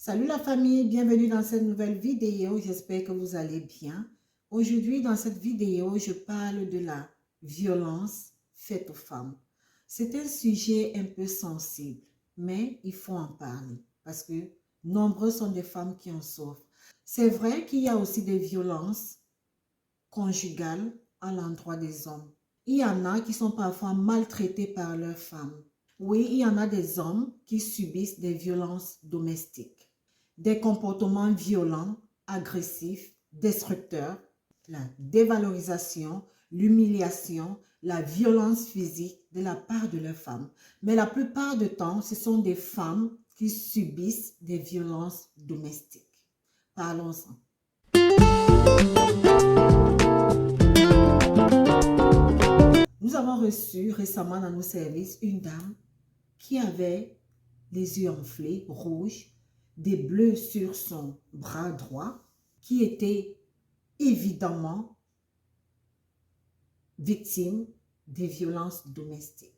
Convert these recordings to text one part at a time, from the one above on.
Salut la famille, bienvenue dans cette nouvelle vidéo, j'espère que vous allez bien. Aujourd'hui dans cette vidéo, je parle de la violence faite aux femmes. C'est un sujet un peu sensible, mais il faut en parler parce que nombreuses sont des femmes qui en souffrent. C'est vrai qu'il y a aussi des violences conjugales à l'endroit des hommes. Il y en a qui sont parfois maltraités par leurs femmes. Oui, il y en a des hommes qui subissent des violences domestiques. Des comportements violents, agressifs, destructeurs, la dévalorisation, l'humiliation, la violence physique de la part de leurs femmes. Mais la plupart du temps, ce sont des femmes qui subissent des violences domestiques. Parlons-en. Nous avons reçu récemment dans nos services une dame qui avait les yeux enflés, rouges, des bleus sur son bras droit, qui était évidemment victime des violences domestiques.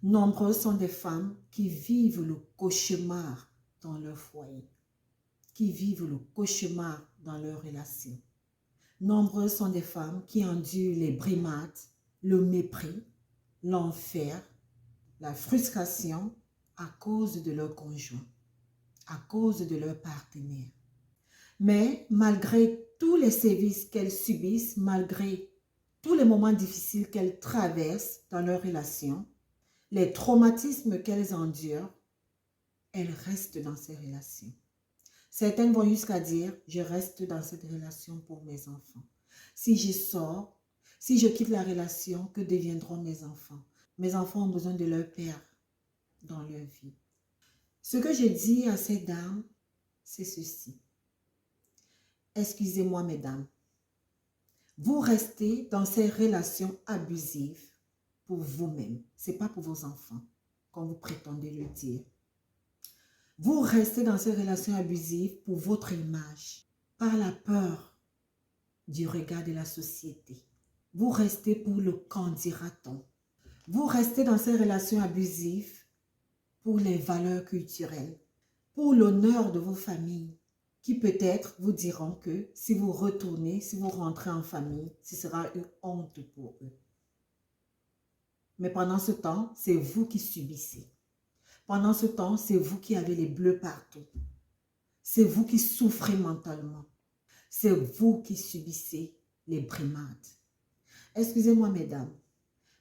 Nombreuses sont des femmes qui vivent le cauchemar dans leur foyer, qui vivent le cauchemar dans leur relation. Nombreuses sont des femmes qui endurent les brimades, le mépris, l'enfer, la frustration à cause de leur conjoint, à cause de leur partenaire. Mais malgré tous les sévices qu'elles subissent, malgré tous les moments difficiles qu'elles traversent dans leur relation, les traumatismes qu'elles endurent, elles restent dans ces relations. Certaines vont jusqu'à dire, je reste dans cette relation pour mes enfants. Si je sors, si je quitte la relation, que deviendront mes enfants? Mes enfants ont besoin de leur père dans leur vie. Ce que je dis à ces dames, c'est ceci. Excusez-moi, mesdames. Vous restez dans ces relations abusives pour vous-même. Ce n'est pas pour vos enfants, comme vous prétendez le dire. Vous restez dans ces relations abusives pour votre image, par la peur du regard de la société. Vous restez pour le qu'en dira-t-on. Vous restez dans ces relations abusives pour les valeurs culturelles, pour l'honneur de vos familles, qui peut-être vous diront que si vous retournez, si vous rentrez en famille, ce sera une honte pour eux. Mais pendant ce temps, c'est vous qui subissez. Pendant ce temps, c'est vous qui avez les bleus partout. C'est vous qui souffrez mentalement. C'est vous qui subissez les brimades. Excusez-moi, mesdames.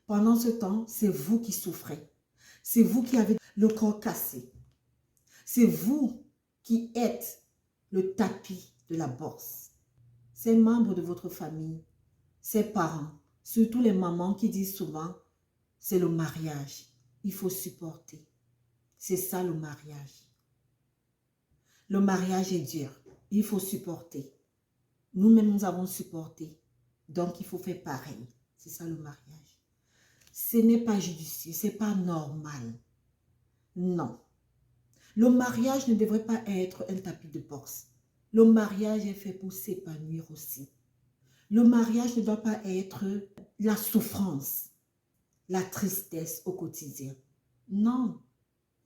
Pendant ce temps, c'est vous qui souffrez. C'est vous qui avez le corps cassé. C'est vous qui êtes le tapis de la bourse. Ces membres de votre famille, ces parents, surtout les mamans qui disent souvent, c'est le mariage. Il faut supporter. C'est ça le mariage. Le mariage est dur. Il faut supporter. Nous-mêmes, nous avons supporté. Donc, il faut faire pareil. C'est ça le mariage. Ce n'est pas judicieux. Ce n'est pas normal. Non. Le mariage ne devrait pas être un tapis de boxe. Le mariage est fait pour s'épanouir aussi. Le mariage ne doit pas être la souffrance, la tristesse au quotidien. Non.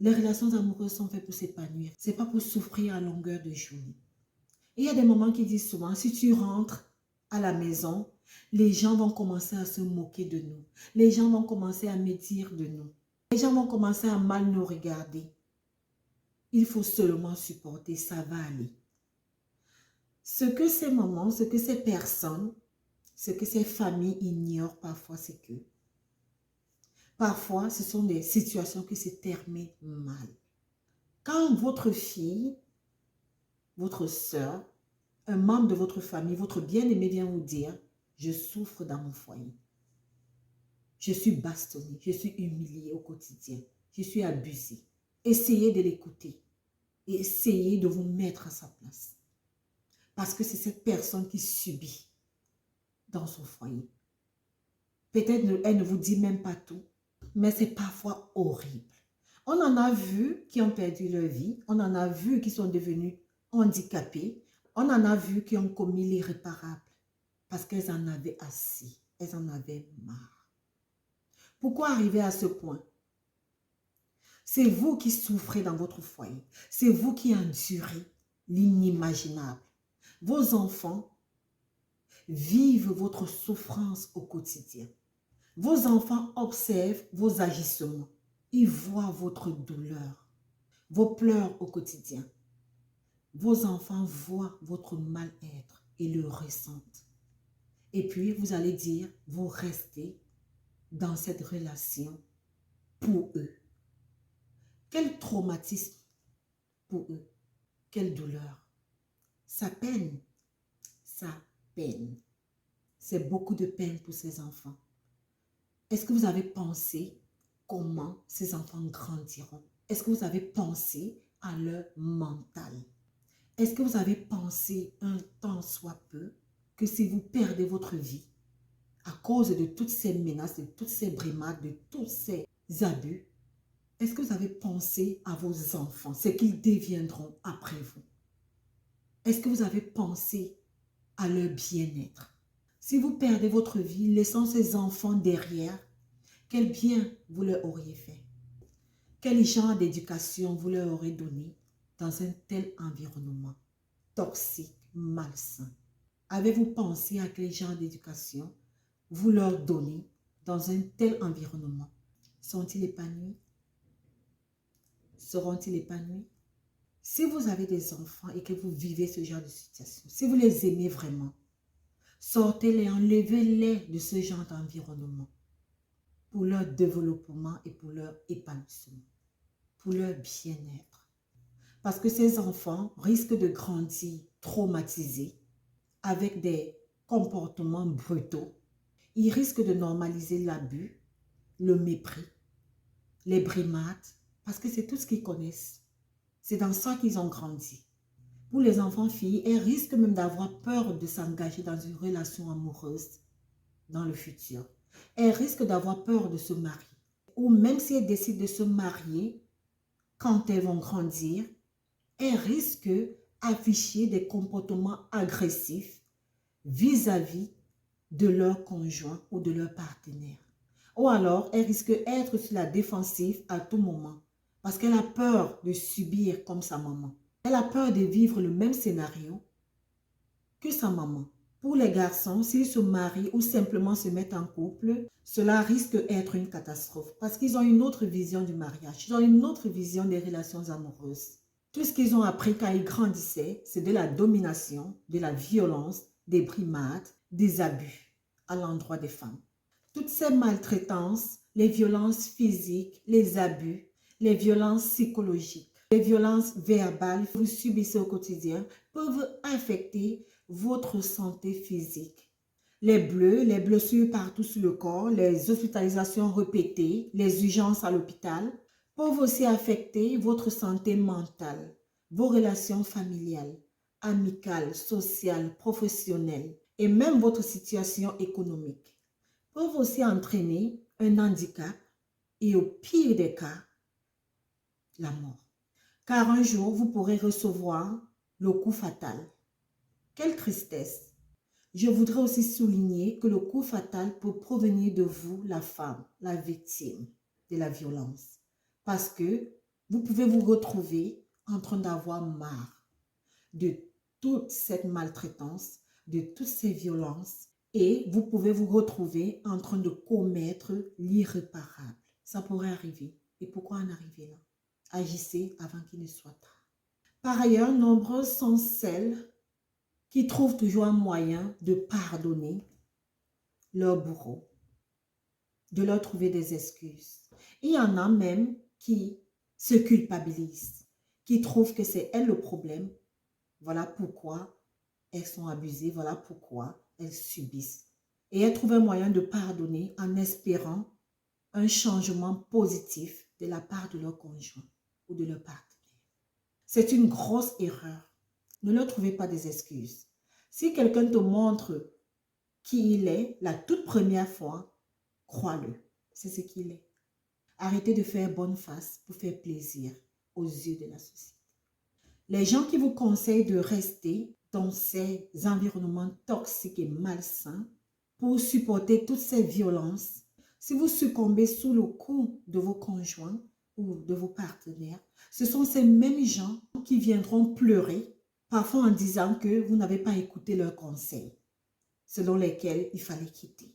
Les relations amoureuses sont faites pour s'épanouir. Ce n'est pas pour souffrir à longueur de journée. Et il y a des moments qui disent souvent, si tu rentres à la maison, les gens vont commencer à se moquer de nous. Les gens vont commencer à médire de nous. Les gens vont commencer à mal nous regarder. Il faut seulement supporter, ça va aller. Ce que ces mamans, ce que ces personnes, ce que ces familles ignorent parfois, c'est que parfois, ce sont des situations qui se terminent mal. Quand votre fille, votre soeur, un membre de votre famille, votre bien-aimé vient vous dire, je souffre dans mon foyer. Je suis bastonnée, je suis humiliée au quotidien, je suis abusée. Essayez de l'écouter et essayez de vous mettre à sa place. Parce que c'est cette personne qui subit dans son foyer. Peut-être elle ne vous dit même pas tout, mais c'est parfois horrible. On en a vu qui ont perdu leur vie, on en a vu qui sont devenus handicapés, on en a vu qui ont commis l'irréparable parce qu'elles en avaient assez, elles en avaient marre. Pourquoi arriver à ce point? C'est vous qui souffrez dans votre foyer. C'est vous qui endurez l'inimaginable. Vos enfants vivent votre souffrance au quotidien. Vos enfants observent vos agissements. Ils voient votre douleur, vos pleurs au quotidien. Vos enfants voient votre mal-être et le ressentent. Et puis, vous allez dire, vous restez dans cette relation pour eux. Quel traumatisme pour eux. Quelle douleur. Ça peine. Ça peine. C'est beaucoup de peine pour ces enfants. Est-ce que vous avez pensé comment ces enfants grandiront? Est-ce que vous avez pensé à leur mental? Est-ce que vous avez pensé un tant soit peu que si vous perdez votre vie à cause de toutes ces menaces, de toutes ces brimades, de tous ces abus, est-ce que vous avez pensé à vos enfants, ce qu'ils deviendront après vous? Est-ce que vous avez pensé à leur bien-être? Si vous perdez votre vie, laissant ces enfants derrière, quel bien vous leur auriez fait? Quel genre d'éducation vous leur aurez donné dans un tel environnement toxique, malsain? Avez-vous pensé à quel genre d'éducation vous leur donnez dans un tel environnement? Sont-ils épanouis? Seront-ils épanouis? Si vous avez des enfants et que vous vivez ce genre de situation, si vous les aimez vraiment, sortez-les, enlevez-les de ce genre d'environnement pour leur développement et pour leur épanouissement, pour leur bien-être. Parce que ces enfants risquent de grandir traumatisés avec des comportements brutaux. Ils risquent de normaliser l'abus, le mépris, les brimades, parce que c'est tout ce qu'ils connaissent. C'est dans ça qu'ils ont grandi. Pour les enfants filles, elles risquent même d'avoir peur de s'engager dans une relation amoureuse dans le futur. Elles risquent d'avoir peur de se marier. Ou même si elles décident de se marier, quand elles vont grandir, elles risquent d'afficher des comportements agressifs vis-à-vis de leur conjoint ou de leur partenaire. Ou alors, elles risquent d'être sur la défensive à tout moment parce qu'elle a peur de subir comme sa maman. Elle a peur de vivre le même scénario que sa maman. Pour les garçons, s'ils se marient ou simplement se mettent en couple, cela risque d'être une catastrophe parce qu'ils ont une autre vision du mariage, ils ont une autre vision des relations amoureuses. Tout ce qu'ils ont appris quand ils grandissaient, c'est de la domination, de la violence, des brimades, des abus à l'endroit des femmes. Toutes ces maltraitances, les violences physiques, les abus, les violences psychologiques, les violences verbales que vous subissez au quotidien peuvent affecter votre santé physique. Les bleus, les blessures partout sur le corps, les hospitalisations répétées, les urgences à l'hôpital peuvent aussi affecter votre santé mentale, vos relations familiales, amicales, sociales, professionnelles et même votre situation économique. Peuvent aussi entraîner un handicap et au pire des cas, la mort. Car un jour, vous pourrez recevoir le coup fatal. Quelle tristesse! Je voudrais aussi souligner que le coup fatal peut provenir de vous, la femme, la victime de la violence. Parce que vous pouvez vous retrouver en train d'avoir marre de toute cette maltraitance, de toutes ces violences et vous pouvez vous retrouver en train de commettre l'irréparable. Ça pourrait arriver. Et pourquoi en arriver là? Agissez avant qu'il ne soit tard. Par ailleurs, nombreuses sont celles qui trouvent toujours un moyen de pardonner leur bourreau, de leur trouver des excuses. Il y en a même qui se culpabilisent, qui trouvent que c'est elles le problème. Voilà pourquoi elles sont abusées, voilà pourquoi elles subissent. Et elles trouvent un moyen de pardonner en espérant un changement positif de la part de leur conjoint ou de leur partenaire. C'est une grosse erreur. Ne leur trouvez pas des excuses. Si quelqu'un te montre qui il est la toute première fois, crois-le, c'est ce qu'il est. Arrêtez de faire bonne face pour faire plaisir aux yeux de la société. Les gens qui vous conseillent de rester dans ces environnements toxiques et malsains pour supporter toutes ces violences, si vous succombez sous le coup de vos conjoints ou de vos partenaires, ce sont ces mêmes gens qui viendront pleurer, parfois en disant que vous n'avez pas écouté leurs conseils, selon lesquels il fallait quitter.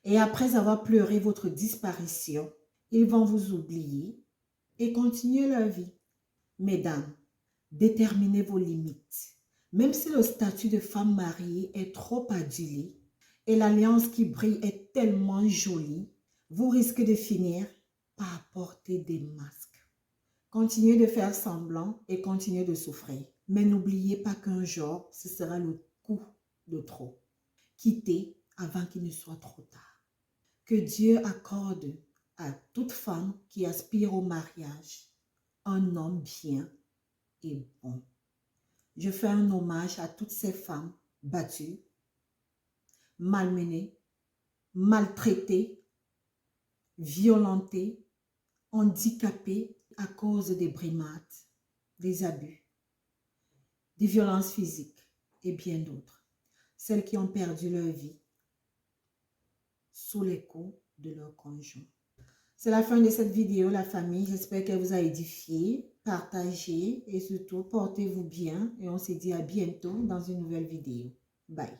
Et après avoir pleuré votre disparition, ils vont vous oublier et continuer leur vie. Mesdames, déterminez vos limites. Même si le statut de femme mariée est trop adulé et l'alliance qui brille est tellement jolie, vous risquez de finir par porter des masques. Continuez de faire semblant et continuez de souffrir. Mais n'oubliez pas qu'un jour, ce sera le coup de trop. Quittez avant qu'il ne soit trop tard. Que Dieu accorde à toute femme qui aspire au mariage un homme bien et bon. Je fais un hommage à toutes ces femmes battues, malmenées, maltraitées, violentées, handicapées à cause des brimades, des abus, des violences physiques et bien d'autres. Celles qui ont perdu leur vie sous les coups de leur conjoint. C'est la fin de cette vidéo, la famille. J'espère qu'elle vous a édifié, partagé et surtout portez-vous bien. Et on se dit à bientôt dans une nouvelle vidéo. Bye.